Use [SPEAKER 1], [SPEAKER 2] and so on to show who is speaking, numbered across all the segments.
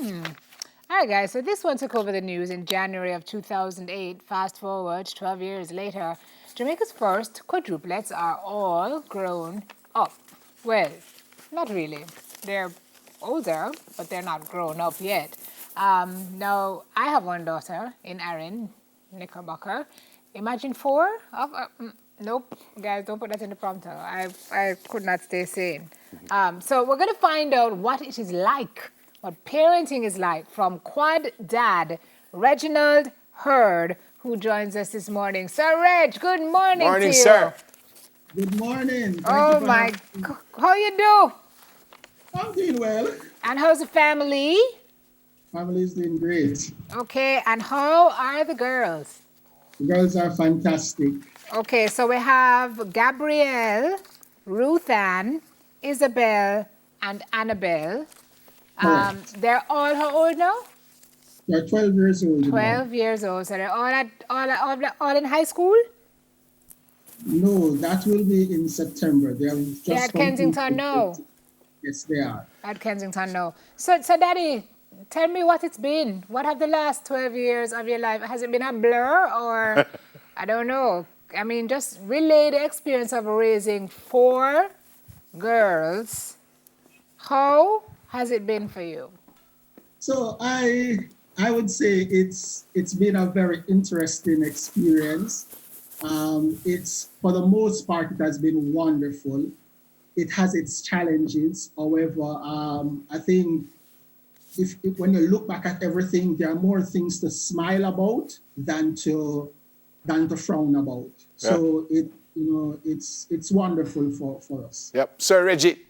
[SPEAKER 1] All right, guys, so this one took over the news in January of 2008. Fast forward 12 years later, Jamaica's first quadruplets are all grown up. Well, not really. They're older, but they're not grown up yet. Now, I have one daughter in Erin, Knickerbocker. Imagine four of nope, guys, don't put that in the prompter. I could not stay sane. So we're going to find out what it is like, what parenting is like from Quad Dad, Reginald Hird, who joins us this morning. Sir Reg, good morning to
[SPEAKER 2] Morning,
[SPEAKER 1] you.
[SPEAKER 2] sir.
[SPEAKER 3] Good morning. Thank
[SPEAKER 1] Oh
[SPEAKER 3] you for
[SPEAKER 1] my,
[SPEAKER 3] having me.
[SPEAKER 1] how you do?
[SPEAKER 3] I'm doing well.
[SPEAKER 1] And how's the family?
[SPEAKER 3] Family is doing great.
[SPEAKER 1] Okay, and how are the girls?
[SPEAKER 3] The girls are fantastic.
[SPEAKER 1] Okay, so we have Gabrielle, Ruth Ann, Isabelle, and Annabelle.
[SPEAKER 3] Correct.
[SPEAKER 1] They're all how old now?
[SPEAKER 3] They're 12 years old now.
[SPEAKER 1] 12 years old. So they're all in high school?
[SPEAKER 3] No, that will be in September. They have just
[SPEAKER 1] They're at Kensington
[SPEAKER 3] completed
[SPEAKER 1] now.
[SPEAKER 3] it. Yes, they are.
[SPEAKER 1] At Kensington now. So Daddy, tell me what it's been. What have the last 12 years of your life? Has it been a blur or I don't know? I mean, just relay the experience of raising four girls. How has it been for you?
[SPEAKER 3] So I would say it's been a very interesting experience. It's for the most part it has been wonderful. It has its challenges. However, I think if when you look back at everything, there are more things to smile about than to frown about. So it's wonderful for us.
[SPEAKER 2] Yep. Sir Reggie,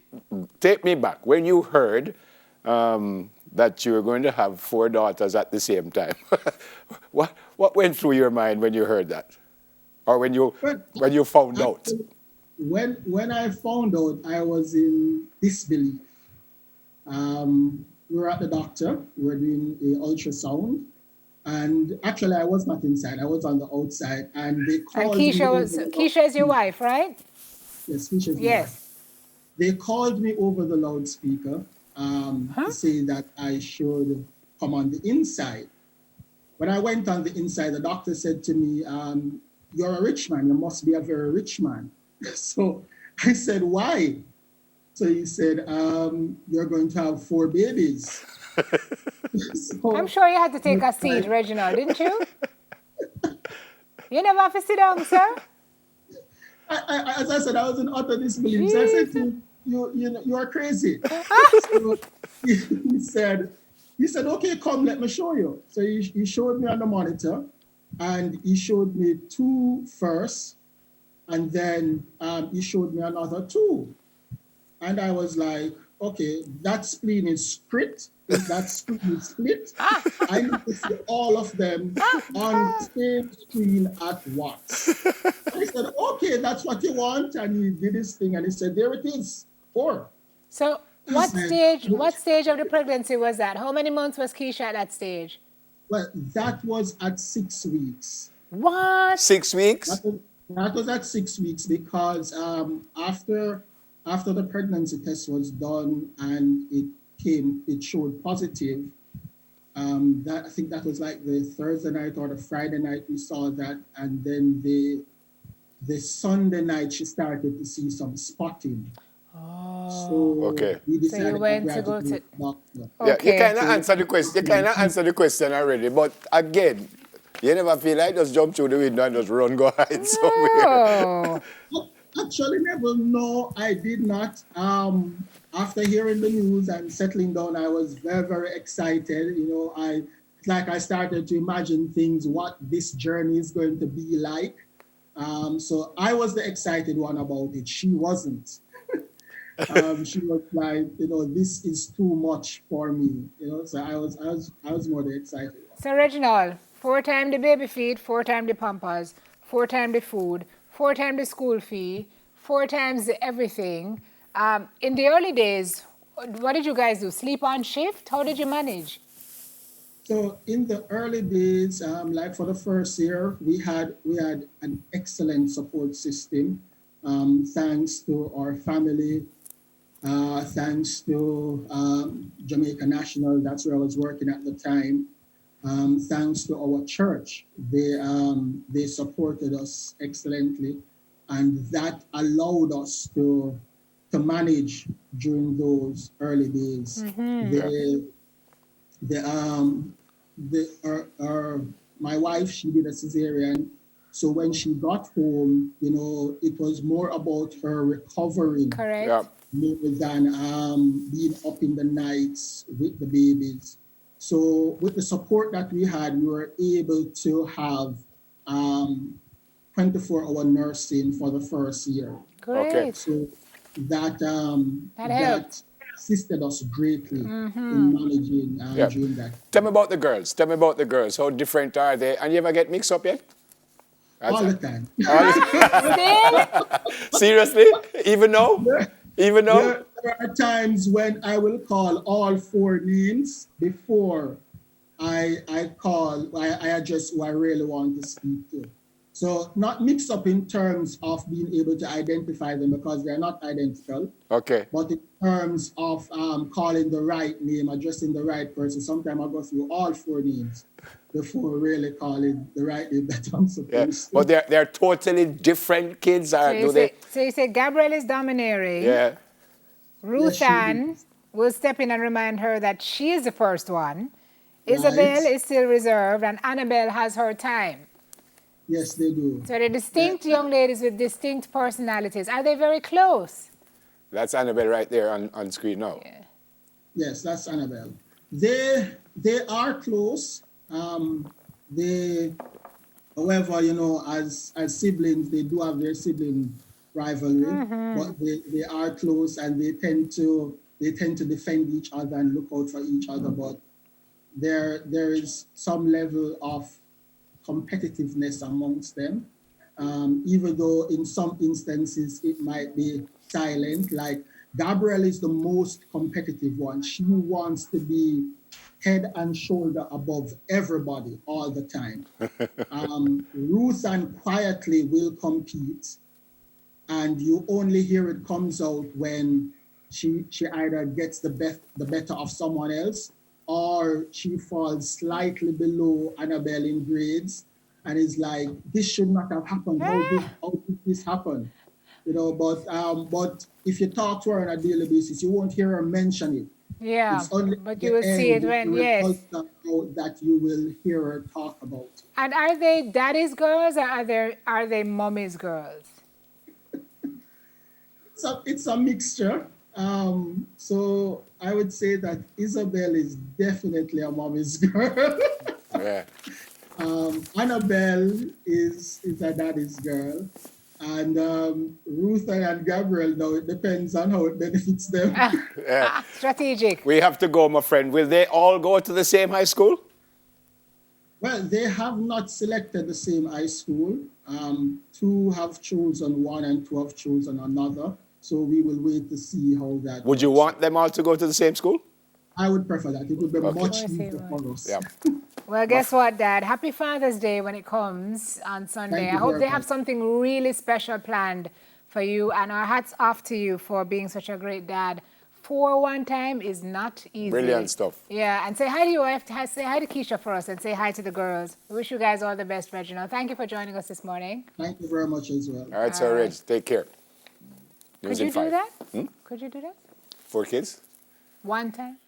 [SPEAKER 2] take me back. When you heard that you were going to have four daughters at the same time, what went through your mind when you heard that? Or when you found out?
[SPEAKER 3] When I found out, I was in disbelief. We were at the doctor. We were doing a ultrasound, and actually, I was not inside. I was on the outside, and they
[SPEAKER 1] And
[SPEAKER 3] called me.
[SPEAKER 1] Keisha is your wife, right?
[SPEAKER 3] Yes, Keisha's my
[SPEAKER 1] Yes.
[SPEAKER 3] wife. They called me over the loudspeaker to say that I should come on the inside. When I went on the inside, the doctor said to me, "You're a rich man. You must be a very rich man." So I said, "Why?" So he said, "You're going to have four babies." So
[SPEAKER 1] I'm sure you had to take a seat, Reginald, didn't you? You never have to sit down, sir?
[SPEAKER 3] as I said, I was in utter disbelief. So I said to him, you are crazy. So he said, "Okay, come, let me show you." So he showed me on the monitor, and he showed me two first, and then he showed me another two. And I was like, okay, that spleen is split. That screen is split. I need to see all of them on the same screen at once. I said, okay, that's what you want. And he did his thing and he said, there it is, four.
[SPEAKER 1] So what stage of the pregnancy was that? How many months was Keisha at that stage?
[SPEAKER 3] Well, that was at 6 weeks.
[SPEAKER 1] What?
[SPEAKER 2] 6 weeks?
[SPEAKER 3] That was at 6 weeks because after the pregnancy test was done and it showed positive. I think that was like the Thursday night or the Friday night we saw that, and then the Sunday night she started to see some spotting.
[SPEAKER 1] Oh.
[SPEAKER 3] So
[SPEAKER 2] Okay.
[SPEAKER 3] we
[SPEAKER 1] So you
[SPEAKER 3] decided
[SPEAKER 1] went to
[SPEAKER 3] to
[SPEAKER 1] go to
[SPEAKER 3] the doctor.
[SPEAKER 2] Yeah,
[SPEAKER 1] Okay.
[SPEAKER 2] you kind of answered the question. You kind of answered the question already. But again, you never feel like just jump through the window and just run, go hide somewhere.
[SPEAKER 1] Oh.
[SPEAKER 3] Actually, never. No, I did not. After hearing the news and settling down, I was very, very excited. I started to imagine things, what this journey is going to be like. So I was the excited one about it. She wasn't. She was like, this is too much for me. So I was more the excited one.
[SPEAKER 1] So Reginald, 4 times the baby feed, 4 times the pampers, 4 times the food, 4 times the school fee, 4 times the everything. In the early days, what did you guys do? Sleep on shift? How did you manage?
[SPEAKER 3] So in the early days, like for the first year, we had an excellent support system, thanks to our family, thanks to Jamaica National, that's where I was working at the time. Thanks to our church, they supported us excellently, and that allowed us to manage during those early days.
[SPEAKER 2] Yeah.
[SPEAKER 3] My wife, she did a cesarean, so when she got home, it was more about her recovering
[SPEAKER 2] Yeah.
[SPEAKER 1] Correct.
[SPEAKER 3] more than being up in the nights with the babies. So with the support that we had, we were able to have 24-hour nursing for the first year.
[SPEAKER 2] Okay.
[SPEAKER 1] Great.
[SPEAKER 3] So that
[SPEAKER 1] That helped.
[SPEAKER 3] that assisted us greatly in managing
[SPEAKER 2] Yeah.
[SPEAKER 3] during that.
[SPEAKER 2] Tell me about the girls. Tell me about the girls. How different are they? And you ever get mixed up yet?
[SPEAKER 3] All the time.
[SPEAKER 1] Still?
[SPEAKER 2] Seriously? Even now? Even now?
[SPEAKER 3] There are times when I will call all four names before I address who I really want to speak to. So not mix up in terms of being able to identify them because they're not identical,
[SPEAKER 2] Okay.
[SPEAKER 3] but in terms of calling the right name, addressing the right person. Sometimes I'll go through all four names before really calling the right name that I'm
[SPEAKER 2] Yeah.
[SPEAKER 3] supposed to.
[SPEAKER 2] But they're totally different kids,
[SPEAKER 1] So
[SPEAKER 2] or
[SPEAKER 1] you
[SPEAKER 2] do they?
[SPEAKER 1] say, so you say Gabrielle is domineering.
[SPEAKER 2] Yeah.
[SPEAKER 3] Yes,
[SPEAKER 1] Ruth
[SPEAKER 3] she
[SPEAKER 1] Ann
[SPEAKER 3] is.
[SPEAKER 1] will step in and remind her that she is the first one.
[SPEAKER 3] Right?
[SPEAKER 1] Isabelle is still reserved, and Annabelle has her time.
[SPEAKER 3] Yes, they do.
[SPEAKER 1] So they're distinct young ladies with distinct personalities. Are they very close?
[SPEAKER 2] That's Annabelle right there on screen now.
[SPEAKER 3] Yes, that's Annabelle. They are close. They, however, as siblings, they do have their sibling rivalry, but they are close and they tend to defend each other and look out for each other. But there is some level of competitiveness amongst them, even though in some instances it might be silent. Like Gabrielle is the most competitive one. She wants to be head and shoulder above everybody all the time. Ruth and quietly will compete, and you only hear it comes out when she either gets the better of someone else, or she falls slightly below Annabelle in grades and is like, this should not have happened. How did this happen? But if you talk to her on a daily basis, you won't hear her mention it.
[SPEAKER 1] Yeah,
[SPEAKER 3] It's only at
[SPEAKER 1] but you
[SPEAKER 3] the
[SPEAKER 1] will see it
[SPEAKER 3] end, when the
[SPEAKER 1] when, yes.
[SPEAKER 3] results are out, that you will hear her talk about it.
[SPEAKER 1] And are they daddy's girls or are they mommy's girls?
[SPEAKER 3] It's a mixture. So I would say that Isabelle is definitely a mommy's girl.
[SPEAKER 2] Yeah.
[SPEAKER 3] Annabelle is a daddy's girl. And Ruth and Gabrielle, now it depends on how it benefits them.
[SPEAKER 1] Strategic.
[SPEAKER 2] We have to go, my friend. Will they all go to the same high school?
[SPEAKER 3] Well, they have not selected the same high school. Two have chosen one and two have chosen another. So we will wait to see how that
[SPEAKER 2] Would you
[SPEAKER 3] works.
[SPEAKER 2] want them all to go to the same school?
[SPEAKER 3] I would prefer that. It would be much
[SPEAKER 1] Of course you
[SPEAKER 3] easier
[SPEAKER 1] would.
[SPEAKER 3] for us.
[SPEAKER 2] Yeah.
[SPEAKER 1] Well, guess what, Dad? Happy Father's Day when it comes on Sunday.
[SPEAKER 3] Thank
[SPEAKER 1] I
[SPEAKER 3] you
[SPEAKER 1] hope
[SPEAKER 3] very
[SPEAKER 1] they have
[SPEAKER 3] much.
[SPEAKER 1] something really special planned for you. And our hats off to you for being such a great dad. For one time is not easy.
[SPEAKER 2] Brilliant stuff.
[SPEAKER 1] Yeah, and say hi to your wife. Say hi to Keisha for us and say hi to the girls. We wish you guys all the best, Reginald. Thank you for joining us this morning.
[SPEAKER 3] Thank you very much as well.
[SPEAKER 2] All right, so Reg, take care.
[SPEAKER 1] Could
[SPEAKER 2] News
[SPEAKER 1] you
[SPEAKER 2] in
[SPEAKER 1] do
[SPEAKER 2] 5.
[SPEAKER 1] that? Could you do that?
[SPEAKER 2] 4 kids?
[SPEAKER 1] One time?